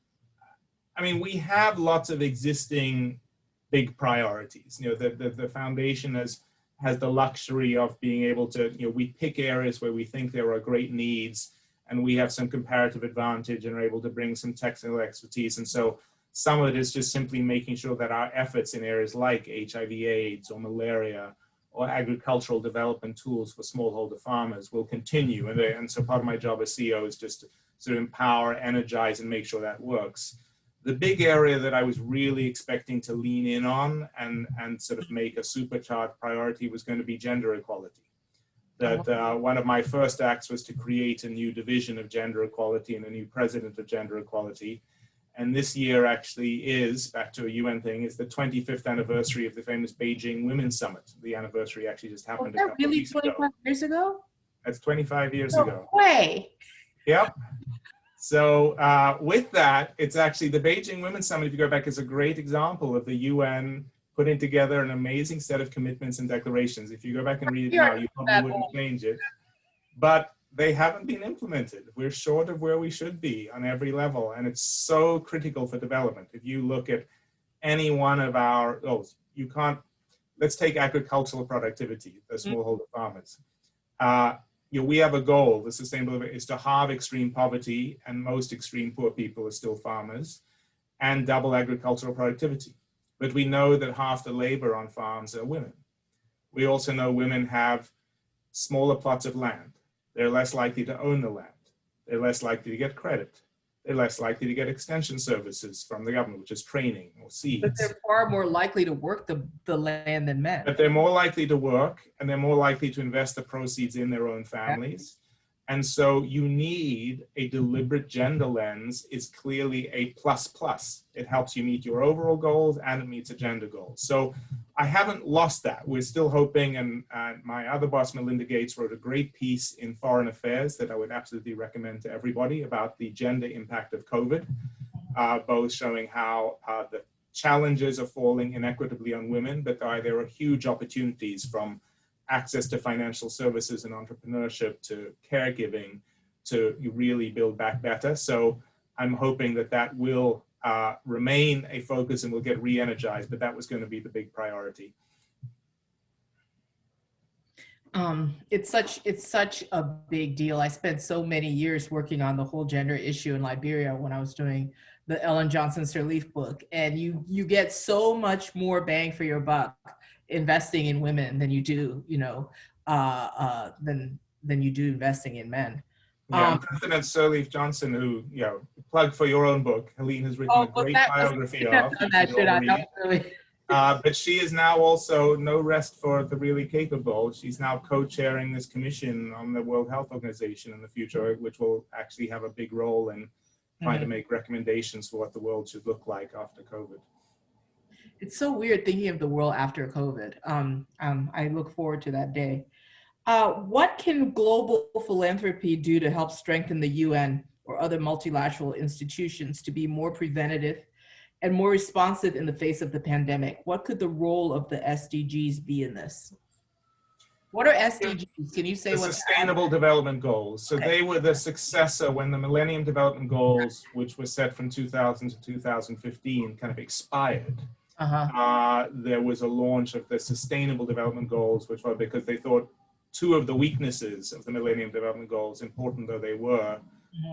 [SPEAKER 4] I mean, we have lots of existing big priorities. You know, the foundation has the luxury of being able to, you know, we pick areas where we think there are great needs and we have some comparative advantage and are able to bring some technical expertise. And so some of it is just simply making sure that our efforts in areas like HIV/AIDS or malaria or agricultural development tools for smallholder farmers will continue. And so part of my job as CEO is just to sort of empower, energize, and make sure that works. The big area that I was really expecting to lean in on and sort of make a supercharged priority was going to be gender equality. That one of my first acts was to create a new division of gender equality and a new president of gender equality. And this year actually is, back to a UN thing, is the 25th anniversary of the famous Beijing Women's Summit. The anniversary actually just happened a couple of weeks ago.
[SPEAKER 3] Really 25 years ago?
[SPEAKER 4] That's 25 years ago.
[SPEAKER 3] No way.
[SPEAKER 4] Yep. So with that, it's actually the Beijing Women's Summit, if you go back, is a great example of the UN putting together an amazing set of commitments and declarations. If you go back and read it now, you probably wouldn't change it. But they haven't been implemented. We're short of where we should be on every level, and it's so critical for development. If you look at any one of our goals, you can't, let's take agricultural productivity, the smallholder farmers. We have a goal, the sustainable is to halve extreme poverty, and most extreme poor people are still farmers, and double agricultural productivity. But we know that half the labor on farms are women. We also know women have smaller plots of land. They're less likely to own the land. They're less likely to get credit. They're less likely to get extension services from the government, which is training or seeds.
[SPEAKER 3] But they're far more likely to work the land than men.
[SPEAKER 4] But they're more likely to work, and they're more likely to invest the proceeds in their own families. And so you need a deliberate gender lens is clearly a plus. It helps you meet your overall goals and it meets agenda goals. So I haven't lost that. We're still hoping, and my other boss, Melinda Gates, wrote a great piece in Foreign Affairs that I would absolutely recommend to everybody about the gender impact of COVID, both showing how the challenges are falling inequitably on women, but there are huge opportunities from access to financial services and entrepreneurship to caregiving to really build back better. So I'm hoping that that will remain a focus and will get re-energized, but that was going to be the big priority.
[SPEAKER 3] It's such a big deal. I spent so many years working on the whole gender issue in Liberia when I was doing the Ellen Johnson Sirleaf book, and you get so much more bang for your buck investing in women than you do, than you do investing in men.
[SPEAKER 4] Yeah, President Sirleaf Johnson, who, plug for your own book, Helene has written a great biography of. But she is now also no rest for the really capable. She's now co-chairing this commission on the World Health Organization in the future, which will actually have a big role in trying to make recommendations for what the world should look like after COVID.
[SPEAKER 3] It's so weird thinking of the world after COVID. I look forward to that day. What can global philanthropy do to help strengthen the UN or other multilateral institutions to be more preventative and more responsive in the face of the pandemic? What could the role of the SDGs be in this? What are SDGs? Can you say what?
[SPEAKER 4] Sustainable Development Goals. So they were the successor when the Millennium Development Goals, which were set from 2000 to 2015, kind of expired. There was a launch of the Sustainable Development Goals, which were because they thought two of the weaknesses of the Millennium Development Goals, important though they were,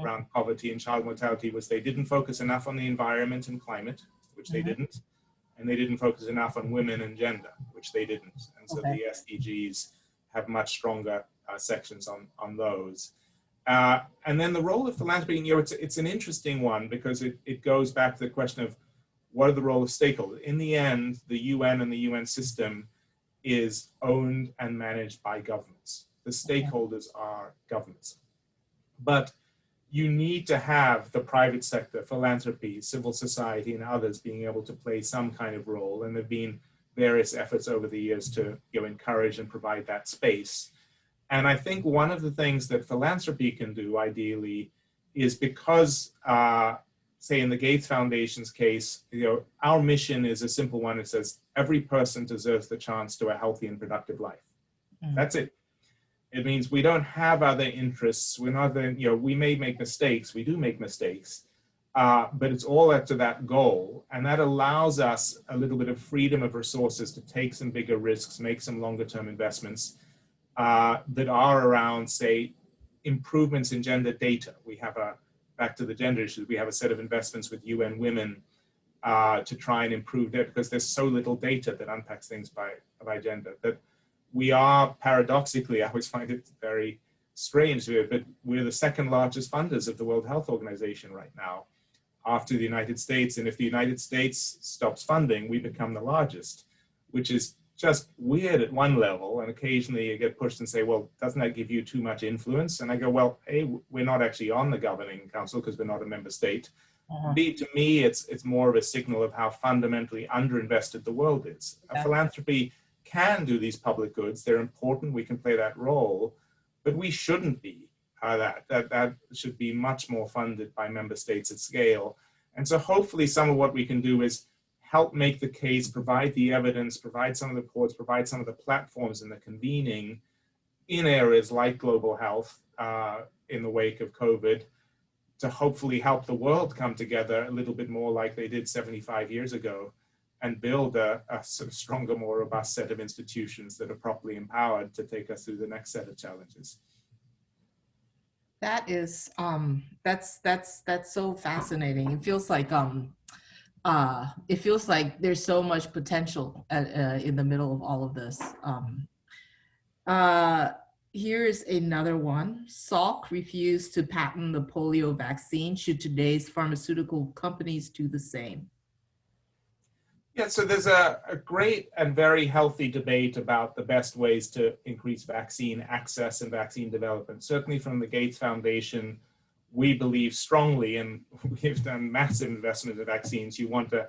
[SPEAKER 4] around poverty and child mortality, was they didn't focus enough on the environment and climate, which they didn't, and they didn't focus enough on women and gender, which they didn't. And so the SDGs have much stronger sections on those. And then the role of philanthropy, it's an interesting one because it goes back to the question of what are the role of stakeholders? In the end, the UN and the UN system is owned and managed by governments. The stakeholders are governments. But you need to have the private sector, philanthropy, civil society, and others being able to play some kind of role. And there have been various efforts over the years to encourage and provide that space. And I think one of the things that philanthropy can do, ideally, is because, say in the Gates Foundation's case, our mission is a simple one. It says, every person deserves the chance to a healthy and productive life. That's it. It means we don't have other interests. We're not, we may make mistakes. We do make mistakes, but it's all up to that goal. And that allows us a little bit of freedom of resources to take some bigger risks, make some longer term investments that are around, say, improvements in gender data. We have back to the gender issues, we have a set of investments with UN Women to try and improve that because there's so little data that unpacks things by gender. That we are, paradoxically, I always find it very strange, but we're the second largest funders of the World Health Organization right now after the United States. And if the United States stops funding, we become the largest, which is just weird at one level. And occasionally you get pushed and say, well, doesn't that give you too much influence? And I go, well, A, we're not actually on the governing council because we're not a member state. B, to me, it's more of a signal of how fundamentally underinvested the world is. Philanthropy can do these public goods. They're important. We can play that role, but we shouldn't be that should be much more funded by member states at scale. And so hopefully some of what we can do is help make the case, provide the evidence, provide some of the reports, provide some of the platforms and the convening in areas like global health in the wake of COVID to hopefully help the world come together a little bit more like they did 75 years ago and build a sort of stronger, more robust set of institutions that are properly empowered to take us through the next set of challenges.
[SPEAKER 3] That is, that's so fascinating. It feels like there's so much potential in the middle of all of this. Here's another one. Salk refused to patent the polio vaccine. Should today's pharmaceutical companies do the same?
[SPEAKER 4] Yeah, so there's a great and very healthy debate about the best ways to increase vaccine access and vaccine development. Certainly from the Gates Foundation, we believe strongly, and we've done massive investment in vaccines. You want to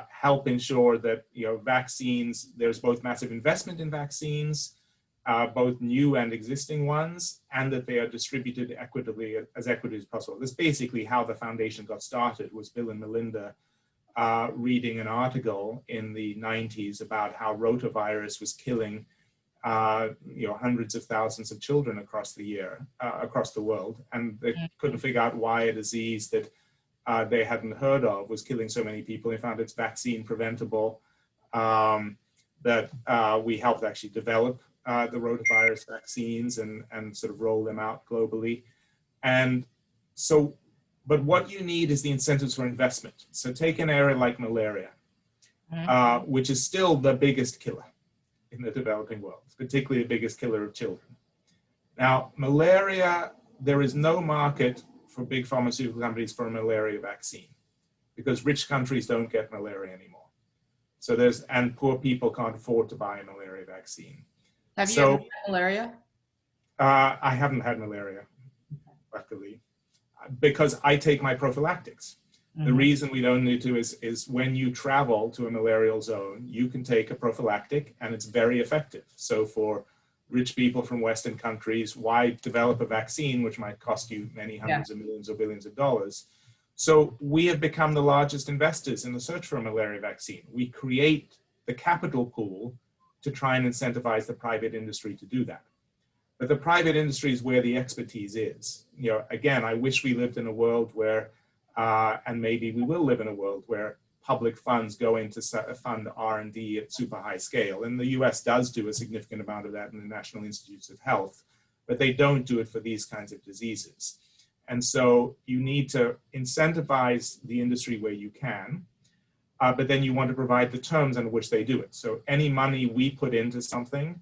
[SPEAKER 4] help ensure that, vaccines, there's both massive investment in vaccines, both new and existing ones, and that they are distributed equitably, as equitably as possible. That's basically how the foundation got started, was Bill and Melinda reading an article in the 90s about how rotavirus was killing hundreds of thousands of children across the world, and they couldn't figure out why a disease that they hadn't heard of was killing so many people. They found it's vaccine preventable, that we helped actually develop the rotavirus vaccines and sort of roll them out globally. And so, but what you need is the incentives for investment. So take an area like malaria, which is still the biggest killer in the developing world, particularly the biggest killer of children. Now, malaria, there is no market for big pharmaceutical companies for a malaria vaccine because rich countries don't get malaria anymore. So and poor people can't afford to buy a malaria vaccine.
[SPEAKER 3] Have you ever had malaria?
[SPEAKER 4] I haven't had malaria, luckily, because I take my prophylactics. The reason we don't need to is when you travel to a malarial zone, you can take a prophylactic and it's very effective. So for rich people from Western countries, why develop a vaccine which might cost you many hundreds of millions or billions of dollars? So we have become the largest investors in the search for a malaria vaccine. We create the capital pool to try and incentivize the private industry to do that. But the private industry is where the expertise is. Again, I wish we lived in a world where and maybe we will live in a world where public funds go into fund R&D at super high scale. And the US does do a significant amount of that in the National Institutes of Health, but they don't do it for these kinds of diseases. And so you need to incentivize the industry where you can, but then you want to provide the terms under which they do it. So any money we put into something,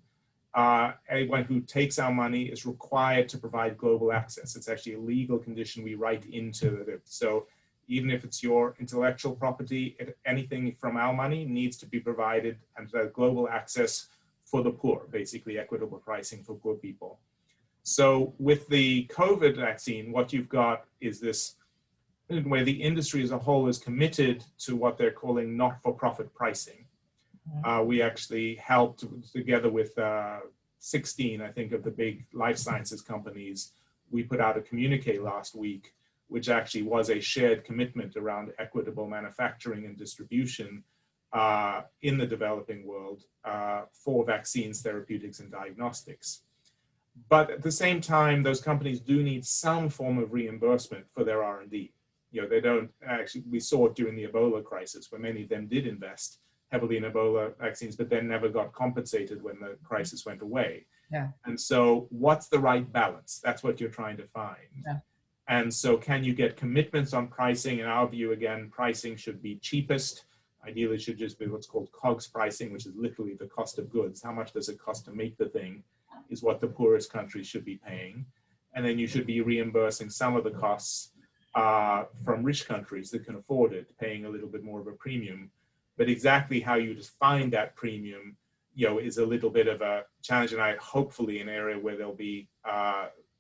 [SPEAKER 4] anyone who takes our money is required to provide global access. It's actually a legal condition we write into it. So even if it's your intellectual property, anything from our money needs to be provided and global access for the poor, basically equitable pricing for poor people. So with the COVID vaccine, what you've got is this where the industry as a whole is committed to what they're calling not-for-profit pricing. We actually helped together with 16, I think, of the big life sciences companies. We put out a communique last week, which actually was a shared commitment around equitable manufacturing and distribution in the developing world for vaccines, therapeutics, and diagnostics. But at the same time, those companies do need some form of reimbursement for their R&D. They don't actually, we saw it during the Ebola crisis where many of them did invest heavily in Ebola vaccines, but then never got compensated when the crisis went away.
[SPEAKER 3] Yeah.
[SPEAKER 4] And so what's the right balance? That's what you're trying to find.
[SPEAKER 3] Yeah.
[SPEAKER 4] And so can you get commitments on pricing? In our view, again, pricing should be cheapest. Ideally, it should just be what's called COGS pricing, which is literally the cost of goods. How much does it cost to make the thing is what the poorest countries should be paying. And then you should be reimbursing some of the costs from rich countries that can afford it, paying a little bit more of a premium. But exactly how you define that premium, is a little bit of a challenge, and hopefully an area where there'll be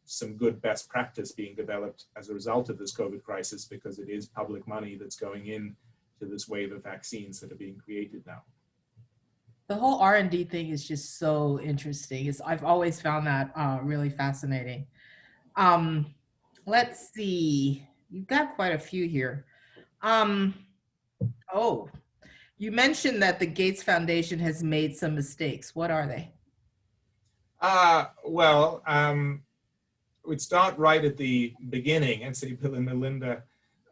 [SPEAKER 4] some good best practice being developed as a result of this COVID crisis, because it is public money that's going in to this wave of vaccines that are being created now.
[SPEAKER 3] The whole R&D thing is just so interesting. I've always found that really fascinating. Let's see, you've got quite a few here. You mentioned that the Gates Foundation has made some mistakes. What are they?
[SPEAKER 4] We'd start right at the beginning and say Bill and Melinda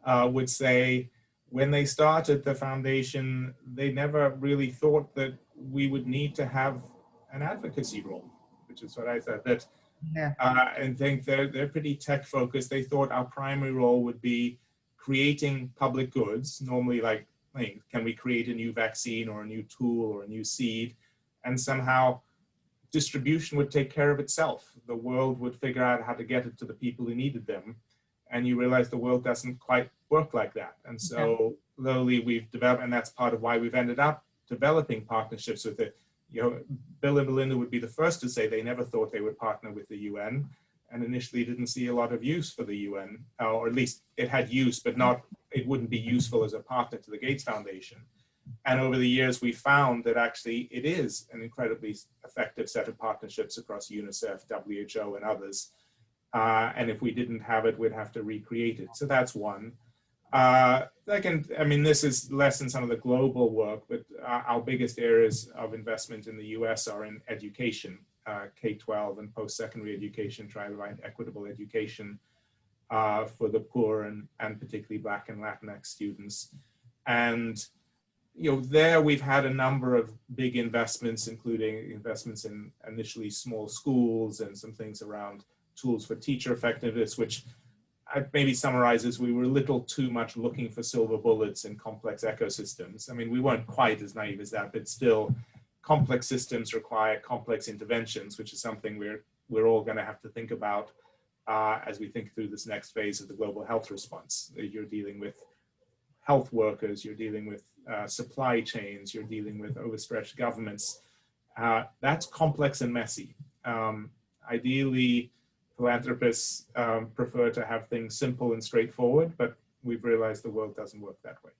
[SPEAKER 4] would say when they started the foundation, they never really thought that we would need to have an advocacy role, which is what I said. That and think they're pretty tech focused. They thought our primary role would be creating public goods, normally like, can we create a new vaccine or a new tool or a new seed, and somehow distribution would take care of itself. The world would figure out how to get it to the people who needed them. And you realize the world doesn't quite work like that. And so slowly we've developed, and that's part of why we've ended up developing partnerships with it. Bill and Melinda would be the first to say they never thought they would partner with the UN, and initially didn't see a lot of use for the UN, or at least it had use, but it wouldn't be useful as a partner to the Gates Foundation. And over the years, we found that actually it is an incredibly effective set of partnerships across UNICEF, WHO, and others. And if we didn't have it, we'd have to recreate it. So that's one. Second, this is less in some of the global work, but our biggest areas of investment in the US are in education, K-12 and post-secondary education, trying to provide equitable education for the poor and particularly Black and Latinx students. And there we've had a number of big investments, including investments in initially small schools and some things around tools for teacher effectiveness, which maybe summarizes we were a little too much looking for silver bullets in complex ecosystems. We weren't quite as naive as that, but still complex systems require complex interventions, which is something we're all going to have to think about as we think through this next phase of the global health response. You're dealing with health workers, you're dealing with supply chains, you're dealing with overstretched governments. That's complex and messy. Ideally, philanthropists prefer to have things simple and straightforward, but we've realized the world doesn't work that way.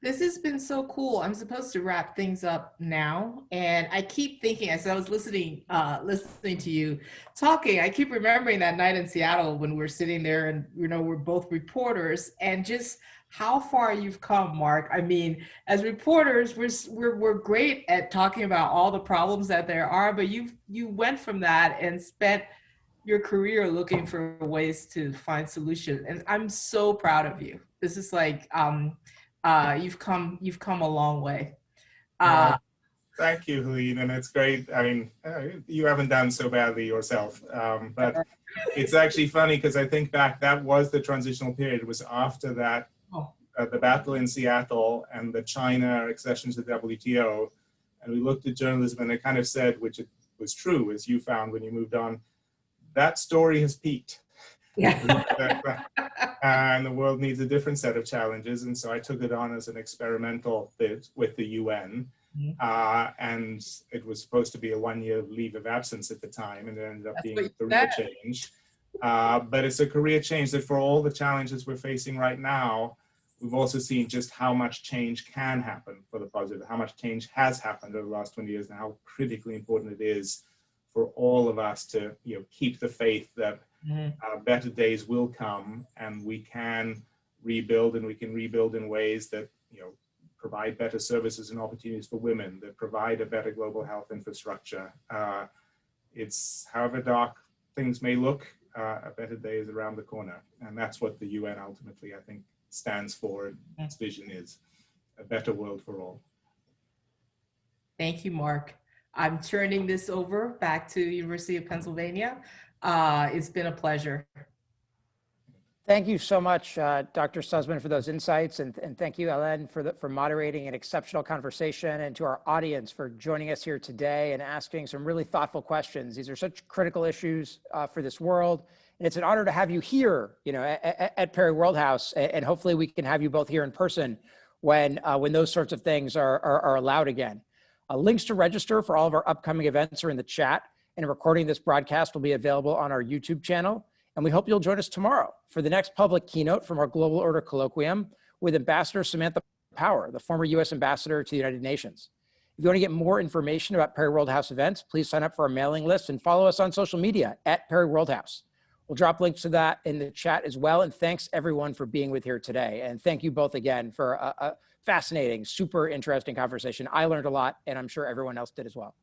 [SPEAKER 3] This has been so cool. I'm supposed to wrap things up now, and I keep thinking, as I was listening to you talking, I keep remembering that night in Seattle when we're sitting there, and we're both reporters, and just how far you've come, Mark. As reporters, we're great at talking about all the problems that there are, but you went from that and spent your career looking for ways to find solutions, and I'm so proud of you. This is like. You've come a long way.
[SPEAKER 4] Thank you, Helene, and it's great. You haven't done so badly yourself, but it's actually funny because I think back, that was the transitional period. It was after that, the battle in Seattle and the China accession to the WTO, and we looked at journalism and it kind of said, which it was true, as you found when you moved on, that story has peaked. And the world needs a different set of challenges, and so I took it on as an experimental bit with the UN, and it was supposed to be a 1-year leave of absence at the time, and it ended up being a career change. But it's a career change that for all the challenges we're facing right now, we've also seen just how much change can happen for the positive, how much change has happened over the last 20 years, and how critically important it is for all of us to keep the faith that better days will come, and we can rebuild, and we can rebuild in ways that provide better services and opportunities for women, that provide a better global health infrastructure. It's however dark things may look, a better day is around the corner, and that's what the UN ultimately, I think, stands for. Its vision is a better world for all.
[SPEAKER 3] Thank you, Mark. I'm turning this over back to University of Pennsylvania. It's been a pleasure.
[SPEAKER 1] Thank you so much, Dr. Suzman, for those insights, and thank you, Helene, for moderating an exceptional conversation, and to our audience for joining us here today and asking some really thoughtful questions. These are such critical issues for this world, and it's an honor to have you here, at Perry Worldhouse, and hopefully we can have you both here in person when those sorts of things are allowed again. Links to register for all of our upcoming events are in the chat, and a recording of this broadcast will be available on our YouTube channel. And we hope you'll join us tomorrow for the next public keynote from our Global Order Colloquium with Ambassador Samantha Power, the former US Ambassador to the United Nations. If you want to get more information about Perry Worldhouse events, please sign up for our mailing list and follow us on social media at Perry Worldhouse. We'll drop links to that in the chat as well. And thanks everyone for being with here today. And thank you both again for a fascinating, super interesting conversation. I learned a lot, and I'm sure everyone else did as well.